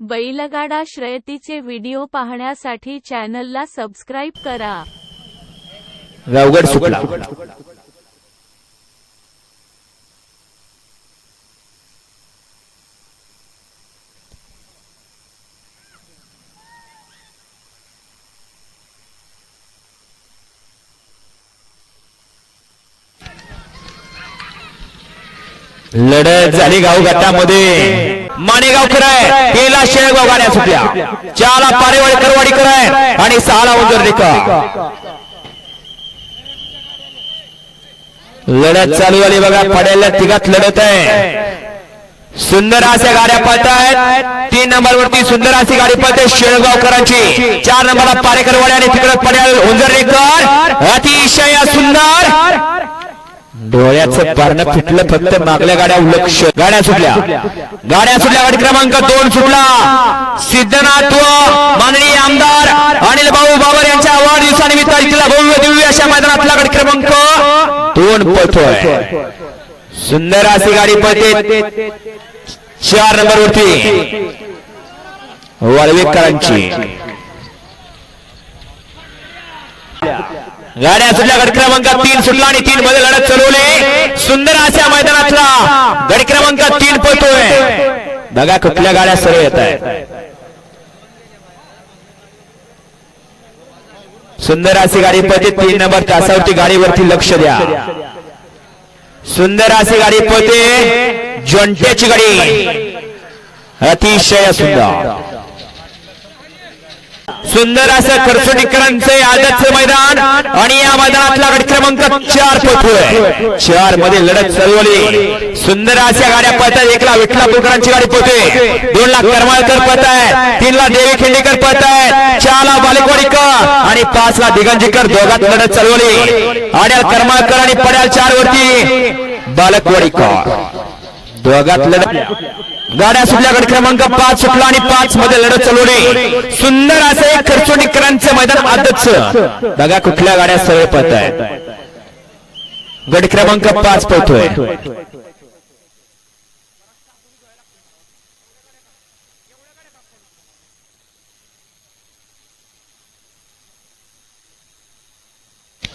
बैलगाडा शर्यतीचे व्हिडिओ पाहण्यासाठी चॅनलला सबस्क्राइब करा। रावगड सुटला लढत झाली गाव गटामध्ये माणेगावकर आहे केला शेळगाव गाड्या सुटल्या चाला पारेवाडी करवाडीकर आहे आणि सहाला उजरडेकर लढत चालू झाली बघा पड्याला तिघात लढत आहे सुंदर अशा गाड्या पळत आहेत 3 नंबर वरती सुंदर अशी गाडी पळते शेळगावकरांची 4 नंबरला पारेकरवाडी आणि तिकडे पड्याला उजरडेकर अतिशय सुंदर डोळ्याचं पारणं फिटलं फक्त मागल्या गाड्या लक्ष गाड्या सुटल्या गाडी क्रमांक 2 सुटला सिद्धनाथ माननीय आमदार अनिल भाऊ बाबर यांच्या वाढदिवसानिमित्त तिला भव्य दिव्य अशा मैदानातला गाडी क्रमांक 2 पळतोय सुंदर अशी गाडी पळते 4 नंबर वरती वाळवेकरांची गाड्या सुटल्या गट क्रमांक 3 सुटला आणि 3 मध्ये लढत चालवले सुंदर अशा मैदानातला गट क्रमांक 3 पळतोय बघा कुठल्या गाड्या सरळ येत आहेत सुंदर अशी गाडी पळते 3 नंबर तासावरती गाडीवरती लक्ष द्या सुंदर अशी गाडी पळते जॉन्टेची गाडी अतिशय सुंदर असं करसोटीकरांचे आदतचं मैदान आणि या मैदानातला गट क्रमांक 4 पळतोय 4 मध्ये लढत चालवली सुंदर अशा गाड्या पळतात 1 ला विठलापूरकरांची गाडी पळते 2 ला करमाळकर पळतायत 3 ला देवी खिंडीकर पळतायत 4 ला बालेकवाडीकर आणि 5 ला दिगंजीकर दोघात लढत चालवली आड्याल करमाळकर आणि पड्याल 4 वरती बालेकवाडीकर दोघात लढत गाड्या सुटल्या गट क्रमांक 5 सुटला आणि 5 मध्ये लढत चालवली सुंदर असं एक खर्चोटीकरांचं मैदान आदतचं बघा कुठल्या गाड्या सरळ पळत आहेत गट क्रमांक 5 पळतोय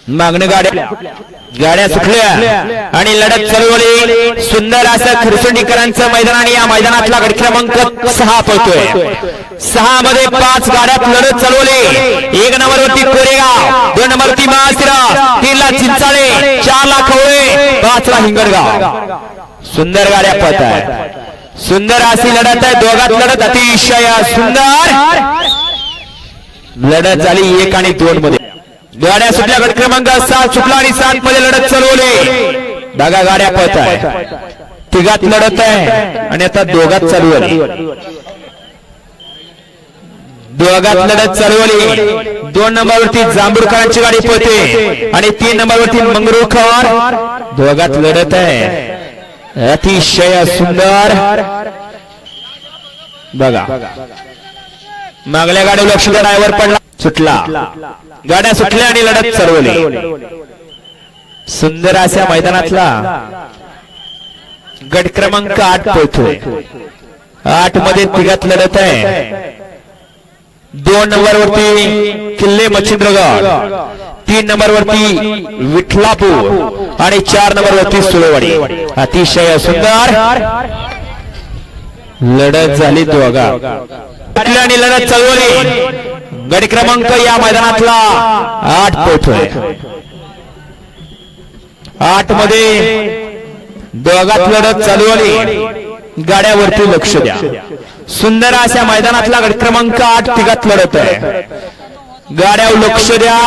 मागणी गाड्या सुटल्या आणि लढत चालवली सुंदर असं खरसोंडीकरांचं मैदान आणि या मैदानातला गट क्रमांक 6 पळतोय 6 मध्ये 5 गाड्यात लढत चालवली 1 नंबर वरती कोरेगाव 2 नंबर वरती महाशिरा 3 ला चिंचाळे 4 ला खवळे 5 ला हिंगणगाव सुंदर गाड्या पळत आहेत सुंदर अशी लढत आहे दोघात लढत अतिशय सुंदर लढत झाली 1 आणि 2 मध्ये गाड्या सुटल्या गट क्रमांक 7 सुटला आणि 7 मध्ये लढत चालवली बघा गाड्या पळत आहे तिघात लढत आहे आणि आता दोघात चालू आहे दोघात लढत चालवली 2 नंबर वरती जांभूळकरांची गाडी पळते आणि 3 नंबर वरती मंगरुळकर दोघात लढत आहे अतिशय सुंदर बघा मागल्या गाडी लक्ष ड्रायव्हर पडला सुटला गाड्या सुटल्या आणि लढत चालवली सुंदर अशा मैदानातला गट क्रमांक 8 पळतोय 8 मध्ये तिघात लढत आहे 2 नंबर वरती किल्ले मच्छिंद्रगड 3 नंबर वरती विठलापूर आणि 4 नंबर वरती सुळेवाडी अतिशय सुंदर लढत झाली दोघा आणि लढत चालवली गट क्रमांक या मैदानातला 8 पळतोय 8 मध्ये दोघात लढत चालवली गाड्यावरती लक्ष द्या सुंदर अशा मैदानातला गट क्रमांक 8 तिघात लढत आहे गाड्यावर लक्ष द्या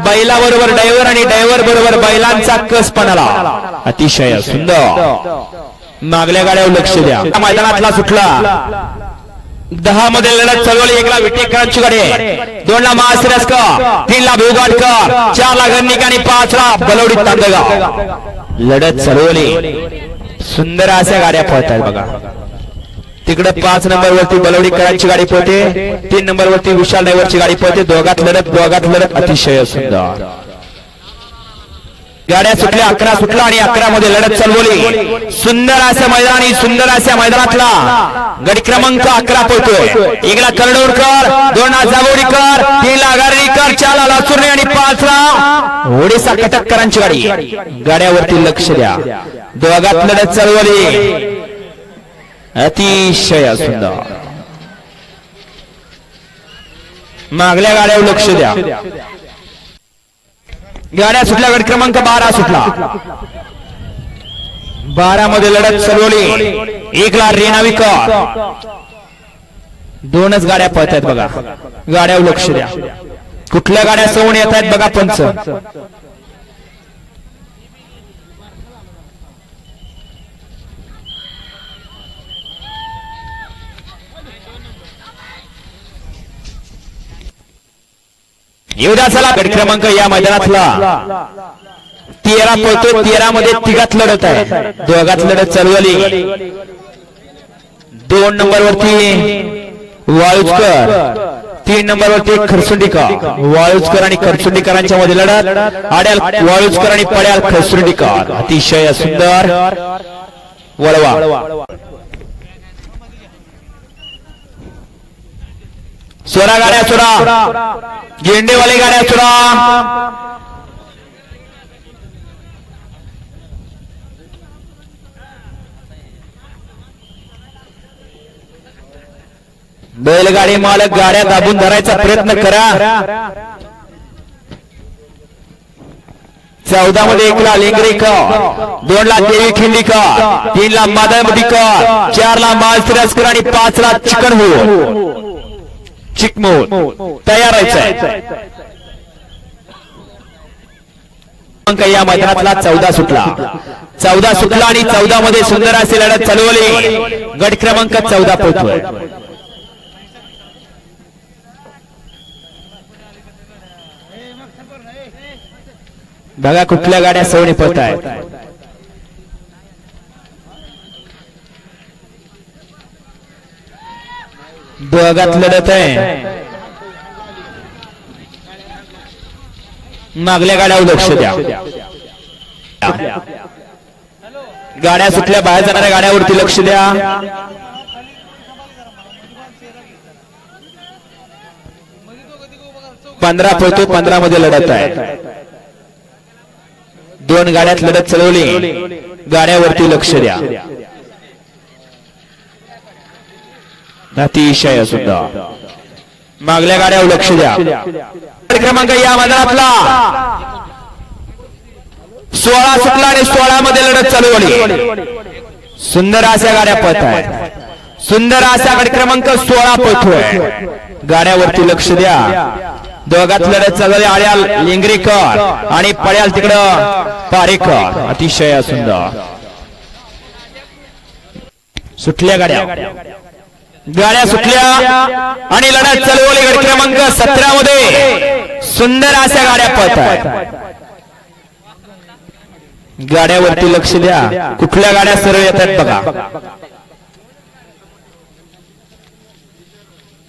बैलाबरोबर ड्रायव्हर आणि ड्रायव्हर बरोबर बैलांचा कस पणाला अतिशय सुंदर मागल्या गाड्यावर लक्ष द्या मैदानातला सुटला 10 मध्ये लढत चालवली 1 ला विटेकरांची गाडी 2 ला महाशिरस्कर 3 ला भोगाटकर 4 ला गणनिक आणि 5 ला बलवडी तांदगाव लढत चालवली सुंदर अशा गाड्या पळतात बघा तिकडे 5 नंबर वरती बलवडीकरांची गाडी पळते 3 नंबर वरती विशाल ड्रायव्हरची गाडी पळते दोघात लढत अतिशय सुंदर गाड्या सुटल्या 11 सुटला आणि 11 मध्ये लढत चालवली सुंदर अशा मैदानी सुंदर अशा मैदानातला गट क्रमांक 11 पळतोय. एकला करडवडकर, दोनला जागोडीकर, तीनला गारडीकर, चारला लाचुर्णे आणि 5ला ओडिसा कटककरांची गाडी. गाड्यावरती लक्ष द्या. दोघात लढत चालवली अतिशय सुंदर. मागल्या गाड्यावर लक्ष द्या. गाड्या सुटल्या गट क्रमांक 12 सुटला. 12 मध्ये लढत चालवली. एकला रेणाविकर, दोनच गाड्या पळत आहेत बघा. गाड्यावर लक्ष द्या. कुठल्या गाड्या सवून येत आहेत बघा पंच. येऊद्या चला. गट क्रमांक या मैदानातला 13 पळतो. 13 मध्ये तिघात लढत आहे. दोघात लढत चालवली. 2 नंबर वरती वाळुजकर, 3 नंबर वरती खरसुंडीकर. वाळुजकर आणि खरसुंडीकरांच्या मध्ये लढत. आड्याल वाळुजकर आणि पड्याल खरसुंडीकर. अतिशय सुंदर वळवा. सोडा गाड्या सोडा. गेंडेवाले गाड्या सोडा. बैलगाडी मालक गाड्या दाबून धरायचा प्रयत्न करा. 14 मध्ये एकला लेंगरेकर, 2ला देवी खिंडीकर, 3ला माधवमधीकर, 4ला मालसिराजकर आणि 5ला चिकमोड तयार व्हायचंय. या मैदानातला 14 सुटला. 14 सुटला आणि 14 मध्ये सुंदर अशी लढत चालवली. गट क्रमांक 14 पळतोय. बघा कुठल्या गाड्या सवणी पळत आहेत. दोघात लढत आहे. मागल्या गाड्यावर लक्ष द्या. गाड्या सुटल्या बाहेर जाणाऱ्या गाड्यावरती लक्ष द्या. पंधरा पळतो. 15 मध्ये लढत आहे. 2 गाड्यात लढत चालवली. गाड्यावरती लक्ष द्या. अतिशय सुंदर. मागल्या गाड्यावर लक्ष द्या. क्रमांक या मैदानातला 16 सुटला आणि 16 मध्ये लढत चालवली. सुंदर अशा गाड्या पळत आहेत. सुंदर अशा गट क्रमांक 16 पळतोय. गाड्यावरती लक्ष द्या. दोघात लढत चालवली. आड्याल लिंगरेकर आणि पड्याल तिकडं पारेकर. अतिशय सुंदर. सुटल्या गाड्या सुटल्या आणि लढत चालवली. गट क्रमांक 17 मध्ये सुंदर अशा गाड्या पळत आहेत. गाड्यावरती लक्ष द्या. कुठल्या गाड्या सरळ येत आहेत बघा.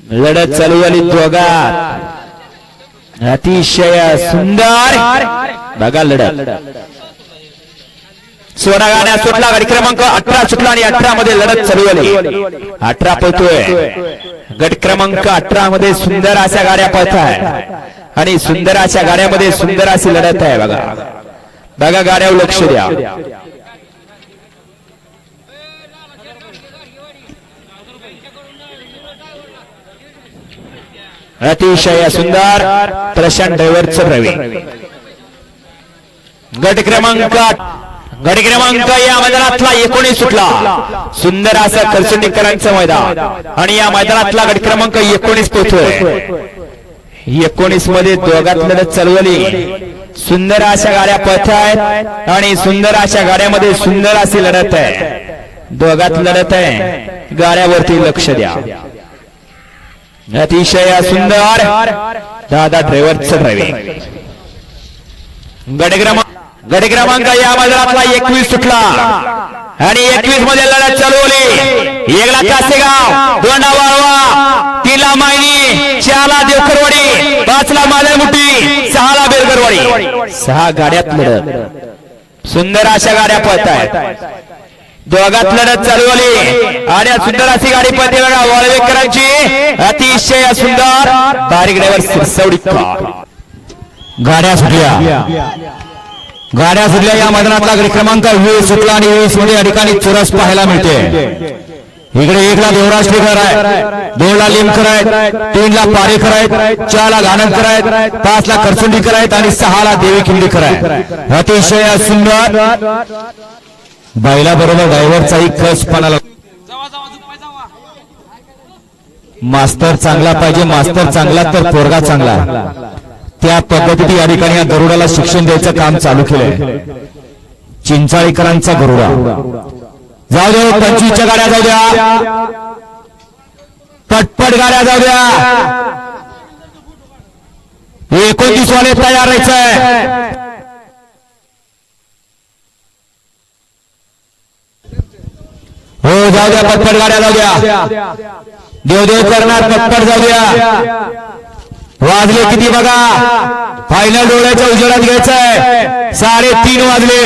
लढत चालवली दोघात. अतिशय सुंदर बघा लढत. 16 गाड्या सुटला. गट क्रमांक 18 सुटला आणि 18 मध्ये लढत चालवली. 18 पळतोय. गट क्रमांक 18 मध्ये सुंदर अशा गाड्या पळत आहेत आणि सुंदर अशा गाड्यामध्ये सुंदर अशी लढत आहे बघा. बघा गाड्यावर लक्ष द्या. अतिशय सुंदर प्रशांत ड्रायव्हरचं प्रवीण. गट क्रमांक या मैदानातला 19 सुटला. सुंदर असा खरसुंडीकरांचं मैदान आणि या मैदानातला गट क्रमांक 19 पोहोचतोय. 19 मध्ये दोघात लढत चालवली. सुंदर अशा गाड्या पळत आहेत आणि सुंदर अशा गाड्यामध्ये सुंदर अशी लढत आहे. दोघात लढत आहे. गाड्यावरती लक्ष द्या. अतिशय सुंदर दादा ड्रायव्हरचं ड्रायव्हिंग. गट क्रमांक या मैदानातला 21 सुटला आणि 21 मध्ये लढत चालवली. 1ला कासेगाव, 2ला वाळवा, 3ला मायनी, 4ला देवखरवाडी, 5ला मालमुठी, 6ला बेलगरवाडी. 6 गाड्यात लढत. सुंदर अशा गाड्या पळत आहेत. दोघात लढत चालवली आणि सुंदर अशी गाडी पळते बघा वाळवेकरांची. अतिशय सुंदर बारीक ड्रायव्हर सिरसवडीकर. गाड्या सुटल्या या मैदानातला गडी क्रमांक 20 सुटला आणि 20 मध्ये या ठिकाणी चुरस पाहायला मिळते. इकडे 1 ला देवराज टेकर आहे, 2 ला लिमकर आहेत, 3 ला पारेकर आहेत, 4 ला गाणंदकर आहेत, 5 ला करसुंडीकर आहेत आणि 6 ला देवी खिंडीकर आहेत. अतिशय सुंदर बैला बरोबर ड्रायव्हरचाही कस पानाला. मास्तर चांगला पाहिजे, मास्तर चांगला तर पोरगा चांगला. त्या पद्धतीने या ठिकाणी या गरुडाला शिक्षण द्यायचं काम चालू केलंय. चिंचाळीकरांचा गरुडा. जाऊ दे 25च्या गाड्या जाऊ द्या, पटपट गाड्या जाऊ द्या. 29 वाले तयार राहायचंय. हो जाऊ द्या, पटपट गाड्या जाऊ द्या. देवदेव करणार, पटपट जाऊ द्या. वाजले किती बघा, फायनल डोळ्याच्या उजेडात घ्यायचंय. 3:30 वाजले.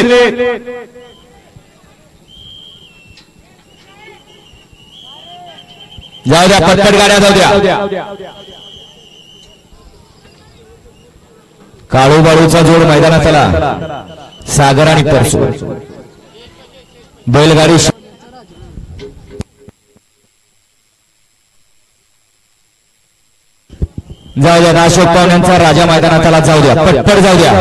जाऊ द्या, पटपट गाड्या जाऊ द्या. काळूबाळूचा जोड मैदानात आला. सागर आणि परसू बैलगाडी. जाऊ द्या, अशोक पाहुण्यांचा राजा मैदानात आला. जाऊ द्या, पटपट जाऊ द्या.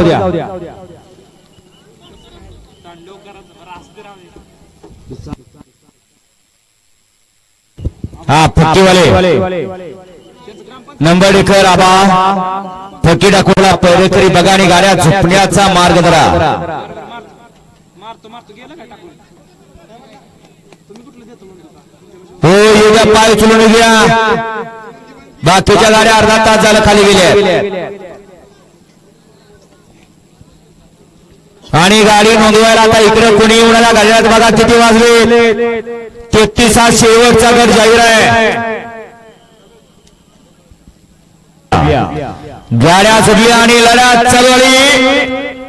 हा फक्कीवाले नंबर डेकर आबा फक्की डाकोला पैरेकरी बघा आणि गाड्या झोपण्याचा मार्ग धरा. हो येऊ द्या, पाय उचलून घ्या. बाकीच्या गाड्या अर्धा तास झालं खाली गेल्या आणि गाडी नोंदवायला आता इकडे कोणी येऊन आला. गाड्यात बघा किती वाजले. 33 हा शेवटचा गट जाहीर आहे. गाड्या सुटल्या आणि लढत चालवली.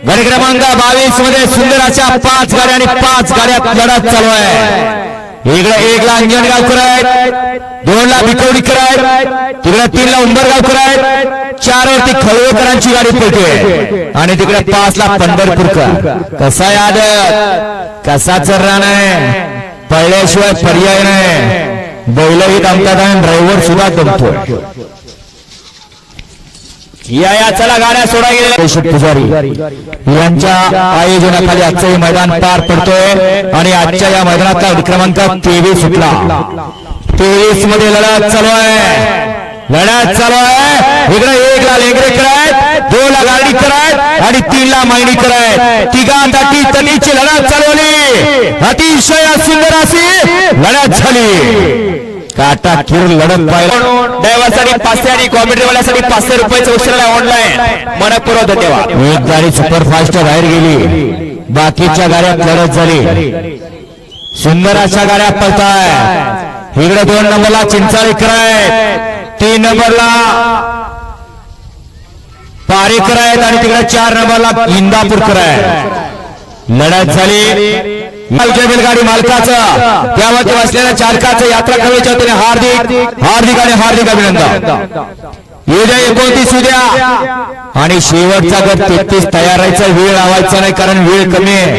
गट क्रमांक 22 मध्ये सुंदर अशा 5 गाड्या आणि 5 गाड्यात लढत चालू आहे. इकडे 1 ला अंजनगावकर आहेत, 2 ला भिकवडीकर आहेत, तिकडे 3 ला उंबरगावकर आहेत, 4 वरती खळवेकरांची गाडी पळते आणि तिकडे 5 ला पंढरपूरकर. कसा याद कसाचं रान आहे, पळल्याशिवाय पर्याय नाही. बैलही दमतात आणि ड्रायव्हर सुद्धा दमतोय. या चला गाड्या सोडा गेल्या. पुजारी यांच्या आयोजनाखाली आजचं मैदान पार पडतोय आणि आजच्या या मैदानातला क्रमांक 23 सुटला. 23 मध्ये लढत चालू आहे. इकडे 1 ला लेंगरेकर आहेत, 2 ला गाडीकर आहेत आणि 3 ला मायनीकर आहेत. तिघांसाठी तटीची लढत चालवली. अतिशय सुंदर अशी लढत झाली. काटा किरून लढत पाहिलं. ड्रायव्हरसाठी 500 आणि कॉमेंट्रीवाल्यासाठी 500 रुपयाचं उशिरा ऑनलाईन मनपूर्वक धन्यवाद. एक गाडी सुपरफास्ट बाहेर गेली, बाकीच्या गाड्यात लढत झाली. सुंदर अशा गाड्या पळताय. इकडे 2 नंबरला चिंचाळीकर आहेत, 3 नंबरला पारेकर आहेत आणि तिकडे 4 नंबरला इंदापूरकर आहे. लढत झाली. बैलगाडी मालकाचं त्यावरती बसलेल्या चालकाचं यात्रा कमिटीच्या वतीने हार्दिक अभिनंदन. उद्या 29 उद्या आणि शेवटचा गट 33 तयार राहायचा. वेळ लावायचा नाही कारण वेळ कमी आहे.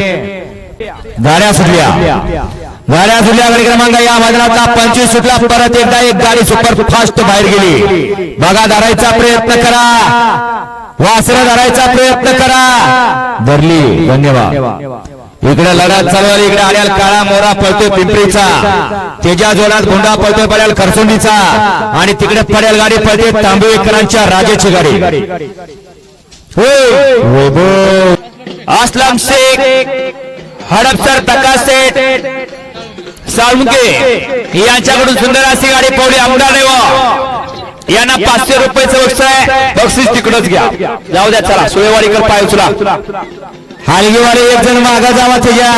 गाड्या सुटल्या गाडी क्रमांक या मैदानातला 25 सुटला. परत एकदा एक गाडी सुपरफास्ट बाहेर गेली. बघा, धरायचा प्रयत्न करा, वासर धरायचा प्रयत्न करा. धरली. धन्यवाद. इकडे लढत चालू आहे. इकडे आल्याल काळा मोरा पळतोय पिंपरीचा, तेजा जोरात गुंडा पळतोय पडेल खरसुंडीचा आणि तिकडे पडेल गाडी पळते तांबेकरांच्या राजाची गाडी. असलम शेख, हडपसर तकास सेठ साळुंके यांच्याकडून सुंदर अशी गाडी पळली. आमदार यांना 500 रुपयाचं बक्षीस तिकडच घ्या. जाऊ द्या, चला सुळेवाडीकर पाय उचला. हालगीवाले 1 जण मागा जावा त्याच्या.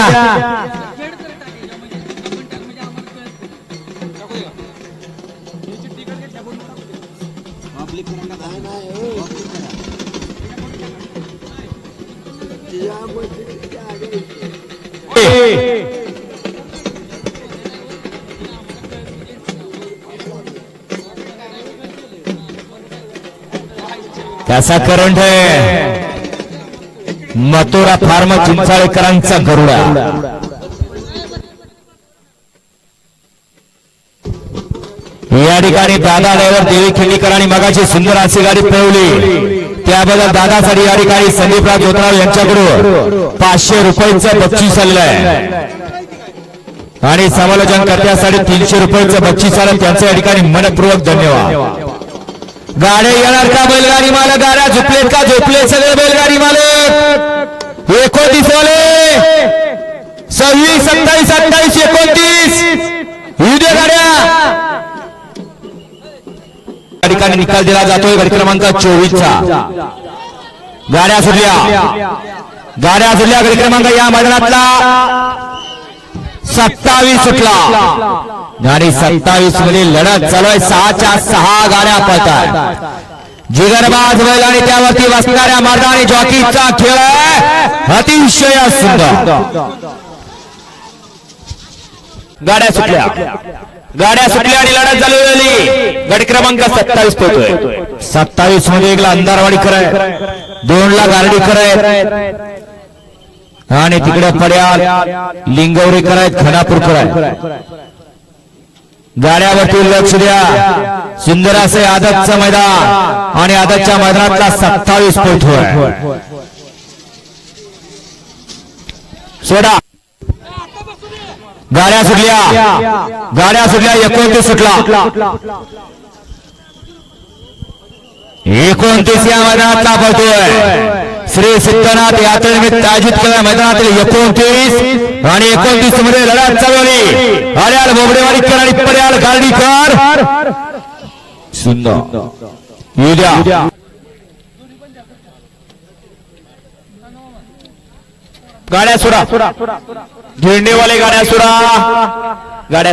त्याचा करंट आहे मथुरा फार्म चिंचाळेकरांचा गरुडा. या ठिकाणी दादा ड्रायव्हर देवी खिंडीकरांनी मगाची सुंदर अशी गाडी पळवली, त्याबद्दल दादासाठी या ठिकाणी संदीपराव जोतराव यांच्याकडून 500 रुपयाचं बक्षीस आलेलं आहे आणि समालोचन करण्यासाठी 300 रुपयाचं बक्षीस आलं. त्यांचं या ठिकाणी मनपूर्वक धन्यवाद. गाड्या येणार का बैलगाडी मालक? गाड्या झोपलेत का? झोपले सगळे बैलगाडी मालक. 29 वाले 26 27 28 29 येऊ दे गाड्या. या ठिकाणी निकाल दिला जातोय गट क्रमांक 24 चा. गाड्या सुटल्या गट क्रमांक या मैदानातला 27 सुटला आणि 27 मध्ये लढत चालू आहे. 6च्या 6 गाड्या पळतात. जिगरबाज बैल आणि त्यावरती बसणाऱ्या मर्दानी जॉकीचा खेळ आहे अतिशय सुंदर. गाड्या सुटल्या आणि लढत चालू झाली. गट क्रमांक 27 पोहोचतोय. 27 मध्ये 1 ला अंधारवाडी कराय, 2 ला गारडी कराय आणि तिकडे पड्याल लिंगवरी करायत, खानापूर कराय. गाड्यावरती लक्ष द्या. सुंदर असे आदतचं मैदान आणि आदतच्या मैदानातला 27 पोहोचतोय. सोडा. गाड्या सुटल्या 29 सुटला. 29 या मैदानातला पळतोय. श्री सिद्धनाथ यात्रेनिमित्त आयोजित केलेल्या मैदानातील 29 आणि 29 मध्ये लढत चालवली. आल्याल बोबडेवाडीकर आणि पर्याल गार्डीकर. सुंदर युद्या. गाड्या सुरा झेंडेवाले गाड्या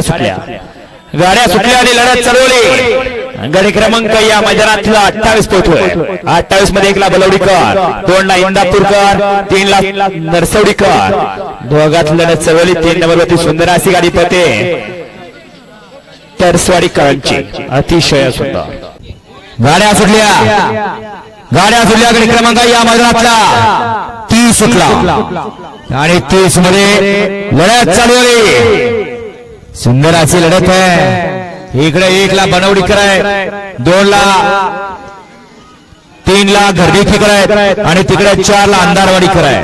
सुटल्या आणि लढत चालवली. गडी क्रमांक या मैदानातला 28 पोहोचतोय. 28 मध्ये 1 ला बलवडीकर, 2 ला इंदापूरकर, 3 ला नरसवडीकर. दोघात लढत चालवली. 3 नंबरवरती सुंदर अशी गाडी पळते तरसवाडीकरांची. अतिशय सुंदर. गाड्या सुटल्या गडी क्रमांक या मैदानातला 30 सुटला आणि 30 मध्ये लढत चालवली. सुंदर अशी लढत आहे. इकडे 1 ला बनवडी कराय, 2 ला 3 ला घरदेखी कराय आणि तिकडे 4 ला अंधारवाडी कराय.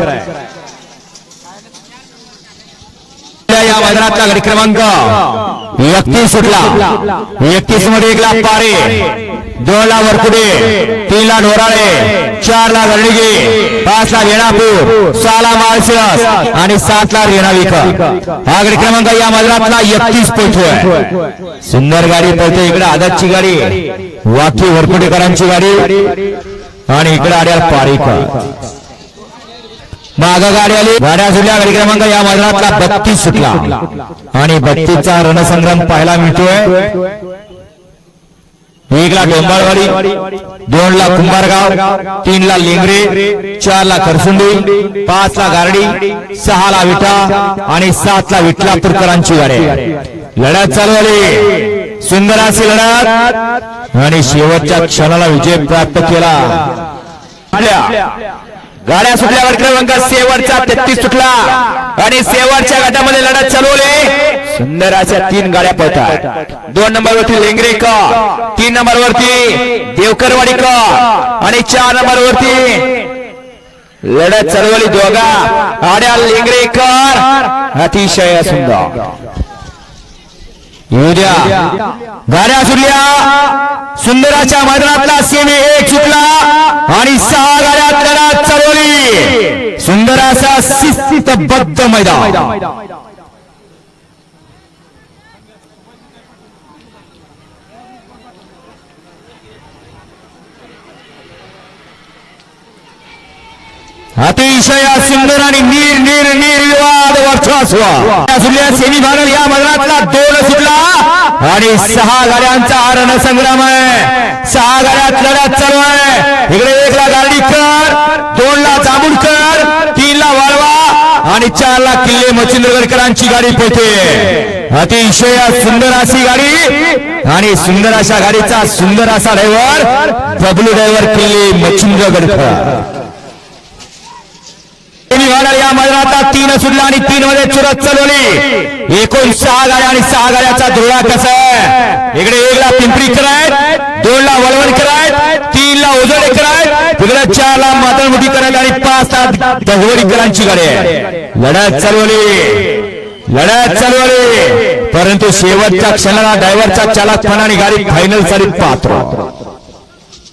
या मैदानातला गडी क्रमांक 31 सुटला. 31 मध्ये 1 ला पारे, 2 ला वरकुडे, 3 ला ढोराळे, 4 ला गरडगी, 5 ला रेणापूर, 6 ला माळशिरस आणि 7 ला रेणाविकर. हा गडी क्रमांक या मैदानातला 31 पोहोचतोय. सुंदर गाडी पळते. इकडे आदतची गाडी, वाकी वरकुडेकरांची गाडी आणि इकडे आड्याल पारेकर. माग गाडी आली. गाड्या सुटल्या. गडी क्रमांक या मैदानातला 32 सुटला आणि 32 चा रणसंग्राम पाहायला मिळतोय. 1 ला डोंबाळवाडी, 2 ला कुंभारगाव, 3 ला लेंगरे, 4 ला करसुंडी, 5 ला गारडी, 6 ला विटा आणि 7 ला विठलापूरकरांची गाडी. लढत चालू झाली. सुंदर अशी लढत आणि शेवटच्या क्षणाला विजय प्राप्त केला. गाड्या सुटल्या. गट क्रमांक शेवटचा 33 सुटला आणि शेवटच्या गटामध्ये लढत चालवली. सुंदर अशा 3 गाड्या पळतात. 2 नंबरवरती लेंगरेकर, 3 नंबरवरती देवकरवाडीकर आणि 4 नंबरवरती लढत चालवली. दोघा आड्या लेंगरेकर. अतिशय सुंदर. युद्या. गाड्या सुटल्या. सुंदराच्या मैदानातला सेमी 1 सुटला आणि 6 गाड्या लढत चालवली. सुंदर असा शिस्तबद्ध मैदान. अतिशय सुंदर आणि निर्विवाद वर्चस्व. सेमी फायनल या मैदानातला 2 सुटला आणि 6 गाड्यांचा रणसंग्राम आहे. 6 गाड्यात लढत चालू आहे. इकडे 1 ला गार्डीकर, 2 ला जांभूळकर, 3 ला वाळवा आणि 4ला किल्ले मच्छिंद्रगडकरांची गाडी पळते अतिशय सुंदर अशी गाडी आणि सुंदर अशा गाडीचा सुंदर असा ड्रायव्हर बबलू ड्रायव्हर किल्ले मच्छिंद्रगडकर या मैदानात 3 सुटला आणि 3 मध्ये चुरत चालवली एकूण 6 गाड्या आणि 6 गाड्याचा धुळा कसा आहे इकडे 1 ला पिंपरी करायत 2 ला वळवण करायत 3 ला उजळे करायत तिकडे 4 ला मातळमुठी करायत आणि 5 ला दगवडीकरांची गाडी आहे लढत चालवली परंतु शेवटच्या क्षणाला ड्रायव्हरचा चालकपणाने गाडी फायनल सारीत पाहतो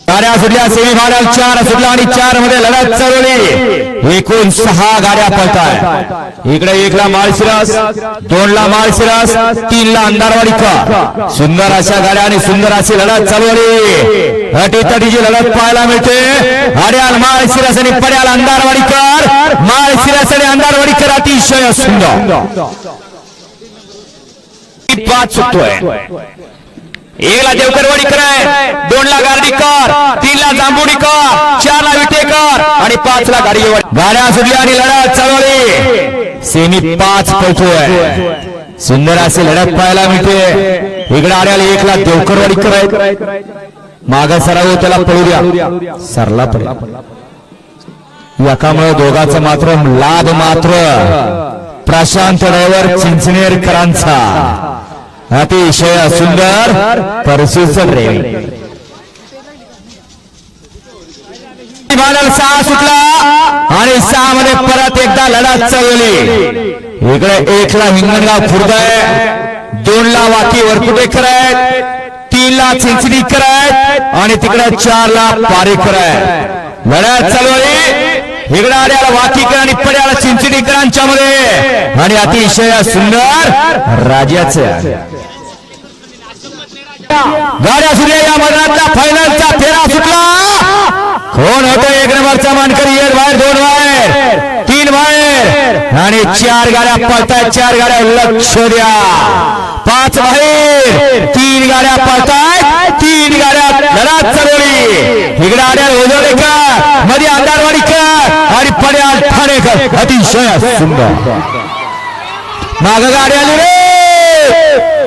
गाड्या सुटल्या सेमी फायनल 4 सुटला आणि 4 मध्ये लढत चालवली एकूण 6 गाड्या पळताय इकडे 1 ला माळशिरस 2 ला माळशिरस 3 ला अंधारवाडीकर सुंदर अशा गाड्या आणि सुंदर अशी लढत चालवली अटीतटीची लढत पाहायला मिळते आड्याल माळशिरस आणि पड्याल अंधारवाडीकर माळशिरस आणि अंधारवाडीकर अतिशय सुंदर 5 सुटतोय 1 ला देवकरवाडीकर आहे 2 ला गार्डीकर 3 ला जांभुडीकर 4 ला विटेकर आणि 5 ला गाड्या सुटल्या आणि लढत चालवली सेमी 5 पळतोय सुंदर असे लढत पाहायला मिळते इकडे आड्याला 1 ला देवकरवाडीकर आहे माग सराव त्याला पळू द्या सरला पडेल याकामुळे दोघांचा मात्र लाभ मात्र प्रशांत ड्रायव्हर चिंचनेरकरांचा अतिशय सुंदर परसूचं ड्रायव्हिंग 6 सुटला आणि 6 मध्ये परत एकदा लढत चालवली इकडे 1 ला हिंगणगाव खुर्द आहे 2 ला वाकी वरकुटेकर आहेत 3 ला चिंचणीकर आहेत आणि तिकडे 4 ला पारेकर आहेत लढत चालवली इकडे आल्याला वाकीकर आणि पड्याला चिंचणीकरांच्या मध्ये आणि अतिशय सुंदर राजाचं गाड्या सुटल्या या मैदानातला फायनलचा फेरा सुटला कोण होतं 1 नंबरचा मानकरी 1 बाहेर 2 बाहेर 3 बाहेर आणि 4 गाड्या पळतायत 4 गाड्या लक्ष द्या 5 बाहेर 3 गाड्या पळतायत 3 गाड्या लढत चालवली इकडे आड्या ओझोळेकर मध्ये अंधारवाडीकर आणि पड्याल ठाणेकर अतिशय सुंदर माग गाडी आली रे